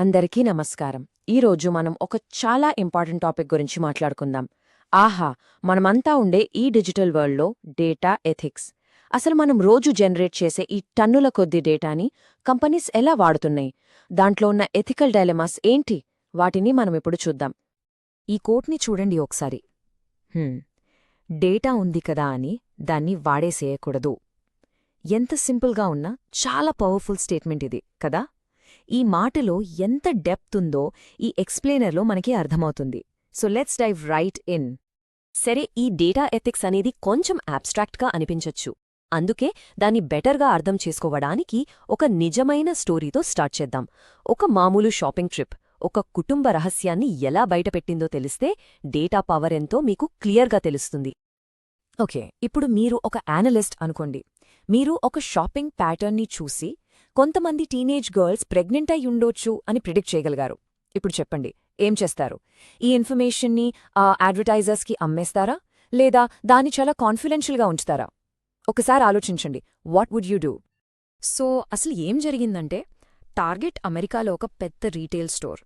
అందరికీ నమస్కారం. ఈరోజు మనం ఒక చాలా ఇంపార్టెంట్ టాపిక్ గురించి మాట్లాడుకుందాం. ఆహా, మనమంతా ఉండే ఈ డిజిటల్ వరల్డ్లో డేటా ఎథిక్స్. అసలు మనం రోజు జనరేట్ చేసే ఈ టన్నుల కొద్ది డేటాని కంపెనీస్ ఎలా వాడుతున్నాయి? దాంట్లో ఉన్న ఎథికల్ డైలమాస్ ఏంటి? వాటిని మనమిప్పుడు చూద్దాం. ఈ కోట్ని చూడండి ఒకసారి. డేటా ఉంది కదా అని దాన్ని వాడేసేయకూడదు. ఎంత సింపుల్గా ఉన్నా చాలా పవర్ఫుల్ స్టేట్మెంట్ ఇది కదా. ఈ మాటలో ఎంత డెప్త్ ఉందో ఈ ఎక్స్ప్లెయినర్లో మనకి అర్థమవుతుంది. So let's dive right in. సరే, ఈ డేటా ఎథిక్స్ అనేది కొంచెం అబ్స్ట్రాక్ట్గా అనిపించొచ్చు. అందుకే దాన్ని బెటర్గా అర్థం చేసుకోవడానికి ఒక నిజమైన స్టోరీతో స్టార్ట్ చేద్దాం. ఒక మామూలు షాపింగ్ ట్రిప్ ఒక కుటుంబ రహస్యాన్ని ఎలా బయటపెట్టిందో తెలిస్తే డేటా పవర్ ఎంతో మీకు క్లియర్గా తెలుస్తుంది. ఓకే, ఇప్పుడు మీరు ఒక యానలిస్ట్ అనుకోండి. మీరు ఒక షాపింగ్ ప్యాటర్న్ని చూసి కొంతమంది టీనేజ్ గర్ల్స్ ప్రెగ్నెంట్ అయి ఉండొచ్చు అని ప్రిడిక్ట్ చేయగలిగారు. ఇప్పుడు చెప్పండి, ఏం చేస్తారు? ఈ ఇన్ఫర్మేషన్ని అడ్వర్టైజర్స్కి అమ్మేస్తారా, లేదా దాన్ని చాలా కాన్ఫిడెన్షియల్గా ఉంచుతారా? ఒకసారి ఆలోచించండి, what would you do? So అసలు ఏం జరిగిందంటే, టార్గెట్ అమెరికాలో ఒక పెద్ద రీటైల్ స్టోర్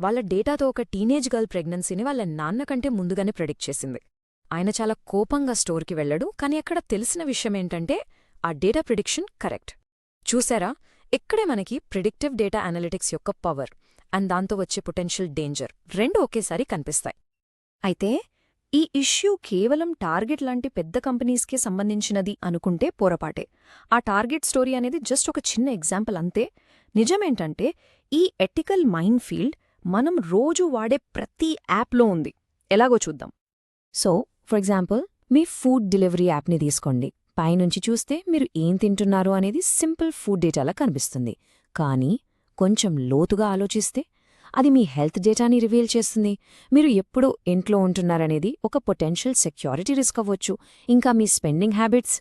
వాళ్ళ డేటాతో ఒక టీనేజ్ గర్ల్ ప్రెగ్నెన్సీని వాళ్ళ నాన్నకంటే ముందుగానే ప్రెడిక్ట్ చేసింది. ఆయన చాలా కోపంగా స్టోర్కి వెళ్లాడు. కానీ అక్కడ తెలిసిన విషయమేంటంటే ఆ డేటా ప్రిడిక్షన్ కరెక్ట్. చూసారా, ఇక్కడే మనకి ప్రిడిక్టివ్ డేటా అనలిటిక్స్ యొక్క పవర్ అండ్ దాంతో వచ్చే పొటెన్షియల్ డేంజర్ రెండు ఒకేసారి కనిపిస్తాయి. అయితే ఈ ఇష్యూ కేవలం టార్గెట్ లాంటి పెద్ద కంపెనీస్కే సంబంధించినది అనుకుంటే పొరపాటే. ఆ టార్గెట్ స్టోరీ అనేది జస్ట్ ఒక చిన్న ఎగ్జాంపుల్ అంతే. నిజమేంటంటే ఈ ఎథికల్ మైండ్ ఫీల్డ్ మనం రోజు వాడే ప్రతి యాప్లో ఉంది. ఎలాగో చూద్దాం. So for example, me food delivery యాప్ని తీసుకోండి. పైనుంచి చూస్తే మీరు ఏం తింటున్నారు అనేది సింపుల్ ఫుడ్ డేటాలా కనిపిస్తుంది. కానీ కొంచెం లోతుగా ఆలోచిస్తే అది మీ హెల్త్ డేటాని రివీల్ చేస్తుంది. మీరు ఎప్పుడు ఇంట్లో ఉంటున్నారనేది ఒక పొటెన్షియల్ సెక్యూరిటీ రిస్క్ అవ్వచ్చు. ఇంకా మీ స్పెండింగ్ హ్యాబిట్స్,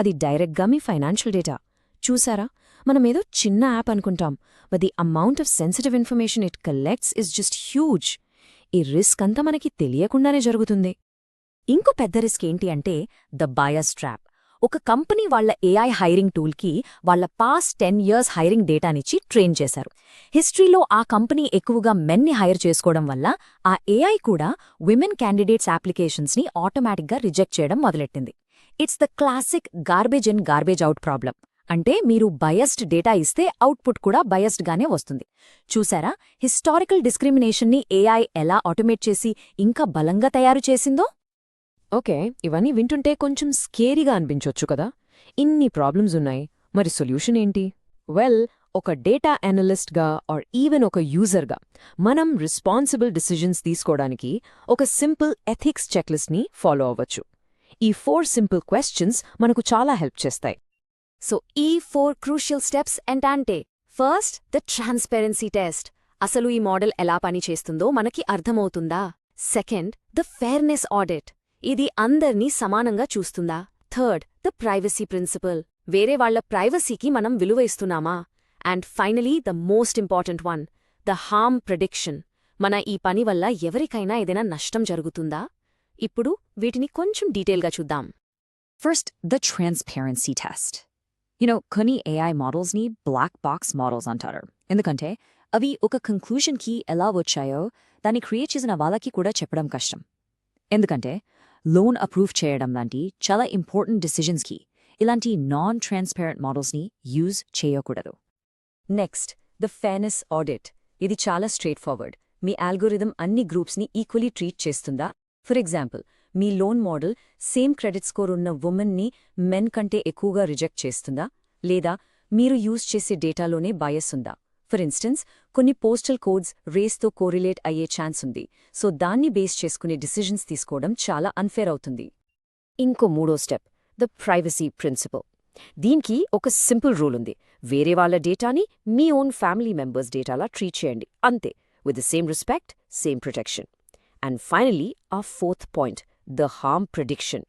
అది డైరెక్ట్గా మీ ఫైనాన్షియల్ డేటా. చూసారా, మనమేదో చిన్న యాప్ అనుకుంటాం, but the amount of sensitive information it collects is just huge. ఈ రిస్క్ అంతా మనకి తెలియకుండానే జరుగుతుంది. ఇంకో పెద్ద రిస్క్ ఏంటి అంటే ద బయాస్ ట్రాప్. ఒక కంపెనీ వాళ్ల ఏఐ హైరింగ్ టూల్కి వాళ్ల పాస్ట్ 10 years హైరింగ్ డేటానిచ్చి ట్రైన్ చేశారు. హిస్టరీలో ఆ కంపెనీ ఎక్కువగా మెన్ని హైర్ చేసుకోవడం వల్ల ఆ ఏఐ కూడా విమెన్ క్యాండిడేట్స్ అప్లికేషన్స్ని ఆటోమేటిక్గా రిజెక్ట్ చేయడం మొదలెట్టింది. It's the classic garbage in garbage out problem. అంటే మీరు బయస్డ్ డేటా ఇస్తే అవుట్పుట్ కూడా బయస్డ్గానే వస్తుంది. చూసారా, హిస్టారికల్ డిస్క్రిమినేషన్ని ఏఐ ఎలా ఆటోమేట్ చేసి ఇంకా బలంగా తయారు చేసిందో. ఓకే, ఇవన్నీ వింటుంటే కొంచెం స్కేరీగా అనిపించొచ్చు కదా. ఇన్ని ప్రాబ్లమ్స్ ఉన్నాయి, మరి సొల్యూషన్ ఏంటి? వెల్, ఒక డేటా అనలిస్ట్గా ఆర్ ఈవెన్ ఒక యూజర్గా మనం రెస్పాన్సిబుల్ డిసిజన్స్ తీసుకోవడానికి ఒక సింపుల్ ఎథిక్స్ చెక్లిస్ట్ని ఫాలో అవ్వచ్చు. ఈ 4 సింపుల్ క్వశ్చన్స్ మనకు చాలా హెల్ప్ చేస్తాయి. సో ఈ 4 క్రూషియల్ స్టెప్స్ ఏంటంటే, ఫస్ట్ ద ట్రాన్స్పరెన్సీ టెస్ట్. అసలు ఈ మోడల్ ఎలా పనిచేస్తుందో మనకి అర్థమవుతుందా? Second the fairness audit. ఇది అందర్నీ సమానంగా చూస్తుందా? Third the privacy principle. వేరే వాళ్ల ప్రైవసీకి మనం విలువ ఇస్తున్నామా? And finally the most important one, the harm prediction. మన ఈ పని వల్ల ఎవరికైనా ఏదైనా నష్టం జరుగుతుందా? ఇప్పుడు వీటిని కొంచెం డీటెయిల్గా చూద్దాం. First the transparency test. కొన్ని ఏఐ మోడల్స్ని బ్లాక్ బాక్స్ మోడల్స్ అంటారు. ఎందుకంటే అవి ఒక కంక్లూజన్కి ఎలా వచ్చాయో దాన్ని క్రియేట్ చేసిన వాళ్ళకి కూడా చెప్పడం కష్టం. ఎందుకంటే లోన్ అప్రూవ్ చేయడం లాంటి చాలా ఇంపార్టెంట్ డిసిజన్స్కి ఇలాంటి నాన్ ట్రాన్స్పరెంట్ మోడల్స్ని యూజ్ చేయకూడదు. Next the fairness audit. ఇది చాలా స్ట్రెయిట్ ఫార్వర్డ్. మీ ఆల్గోరిథం అన్ని గ్రూప్స్ని ఈక్వలీ ట్రీట్ చేస్తుందా? For example, me loan model same credit score ఉన్న ఉమెన్ని మెన్ కంటే ఎక్కువగా రిజెక్ట్ చేస్తుందా? లేదా మీరు యూజ్ చేసే డేటాలోనే బయస్ ఉందా? ఫర్ ఇన్స్టెన్స్, కొన్ని పోస్టల్ కోడ్స్ రేస్తో కోరిలేట్ అయ్యే ఛాన్స్ ఉంది. సో దాన్ని బేస్ చేసుకునే డిసిజన్స్ తీసుకోవడం చాలా అన్ఫేర్ అవుతుంది. ఇంకో మూడో స్టెప్, ద ప్రైవసీ ప్రిన్సిపల్. దీనికి ఒక సింపుల్ రూల్ ఉంది. వేరే వాళ్ల డేటాని మీ ఓన్ ఫ్యామిలీ మెంబర్స్ డేటాలా ట్రీట్ చేయండి, అంతే. With the same respect, same protection. And finally ఆ 4th point, the harm prediction.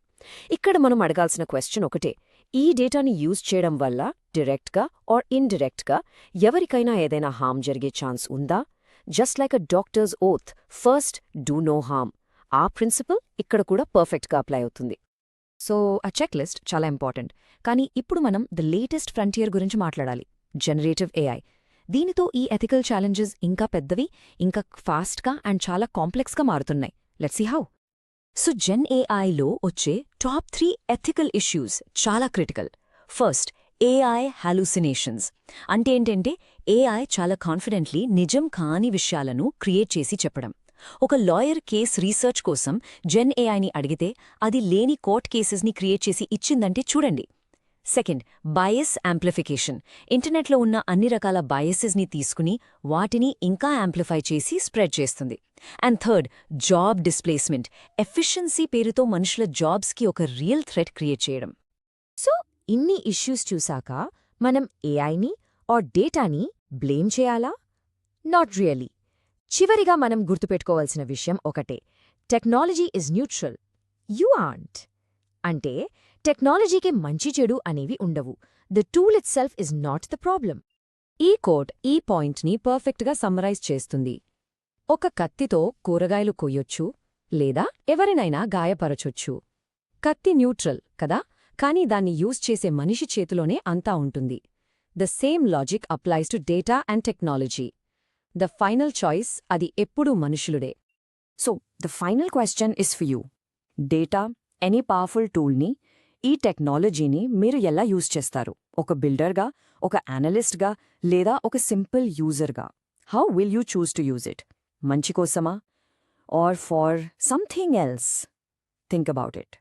ఇక్కడ మనం అడగాల్సిన క్వశ్చన్ ఒకటే, ఈ డేటాని యూజ్ చేయడం వల్ల డైరెక్ట్గా ఆర్ ఇండైరెక్ట్గా ఎవరికైనా ఏదైనా హార్మ్ జరిగే ఛాన్స్ ఉందా? Just like a doctor's oath, first do no harm. ఆ ప్రిన్సిపల్ ఇక్కడ కూడా పర్ఫెక్ట్గా అప్లై అవుతుంది. సో ఆ చెక్ లిస్ట్ చాలా ఇంపార్టెంట్. కానీ ఇప్పుడు మనం ద లేటెస్ట్ ఫ్రంటియర్ గురించి మాట్లాడాలి, జనరేటివ్ ఏఐ. దీనితో ఈ ఎథికల్ ఛాలెంజెస్ ఇంకా పెద్దవి, ఇంకా ఫాస్ట్గా అండ్ చాలా కాంప్లెక్స్గా మారుతున్నాయి. Let's see how. So gen ఏఐలో వచ్చే టాప్ 3 ఎథికల్ ఇష్యూస్ చాలా క్రిటికల్. First, AI hallucinations. అంటే ఏంటంటే ఏఐ చాలా కాన్ఫిడెంట్లీ నిజం కాని విషయాలను క్రియేట్ చేసి చెప్పడం. ఒక లాయర్ కేస్ రీసెర్చ్ కోసం జెన్ ఏఐని అడిగితే అది లేని కోర్ట్ కేసెస్ని క్రియేట్ చేసి ఇచ్చిందంటే చూడండి. Second, bias amplification. ఇంటర్నెట్లో ఉన్న అన్ని రకాల బయసెస్ని తీసుకుని వాటిని ఇంకా యాంప్లిఫై చేసి స్ప్రెడ్ చేస్తుంది. And third, job displacement. Efficiency పేరుతో మనుషుల జాబ్స్కి ఒక రియల్ థ్రెట్ క్రియేట్ చేయడం. సో ఇన్ని ఇష్యూస్ చూశాక మనం ఏఐని ఆర్ డేటాని బ్లేమ్ చేయాలా? Not really. చివరిగా మనం గుర్తుపెట్టుకోవాల్సిన విషయం ఒకటే, technology is neutral, you aren't. అంటే టెక్నాలజీకి మంచి చెడు అనేవి ఉండవు. The tool itself is not the problem. ఈ కోట్ ఈ పాయింట్ని పర్ఫెక్ట్గా సమ్మరైజ్ చేస్తుంది. ఒక కత్తితో కూరగాయలు కొయ్యొచ్చు, లేదా ఎవరినైనా గాయపరచొచ్చు. కత్తి న్యూట్రల్ కదా, కానీ దాన్ని యూజ్ చేసే మనిషి చేతిలోనే అంతా ఉంటుంది. The same logic applies to data and technology. The final choice అది ఎప్పుడూ మనుషులుడే. So the final question is for you. Data, any powerful టూల్ని, ఈ టెక్నాలజీని మీరు ఎలా యూజ్ చేస్తారు? ఒక బిల్డర్గా, ఒక అనలిస్ట్గా, లేదా ఒక సింపుల్ యూజర్గా? How will you choose to use it? మంచి కోసమా? Or for something else? Think about it.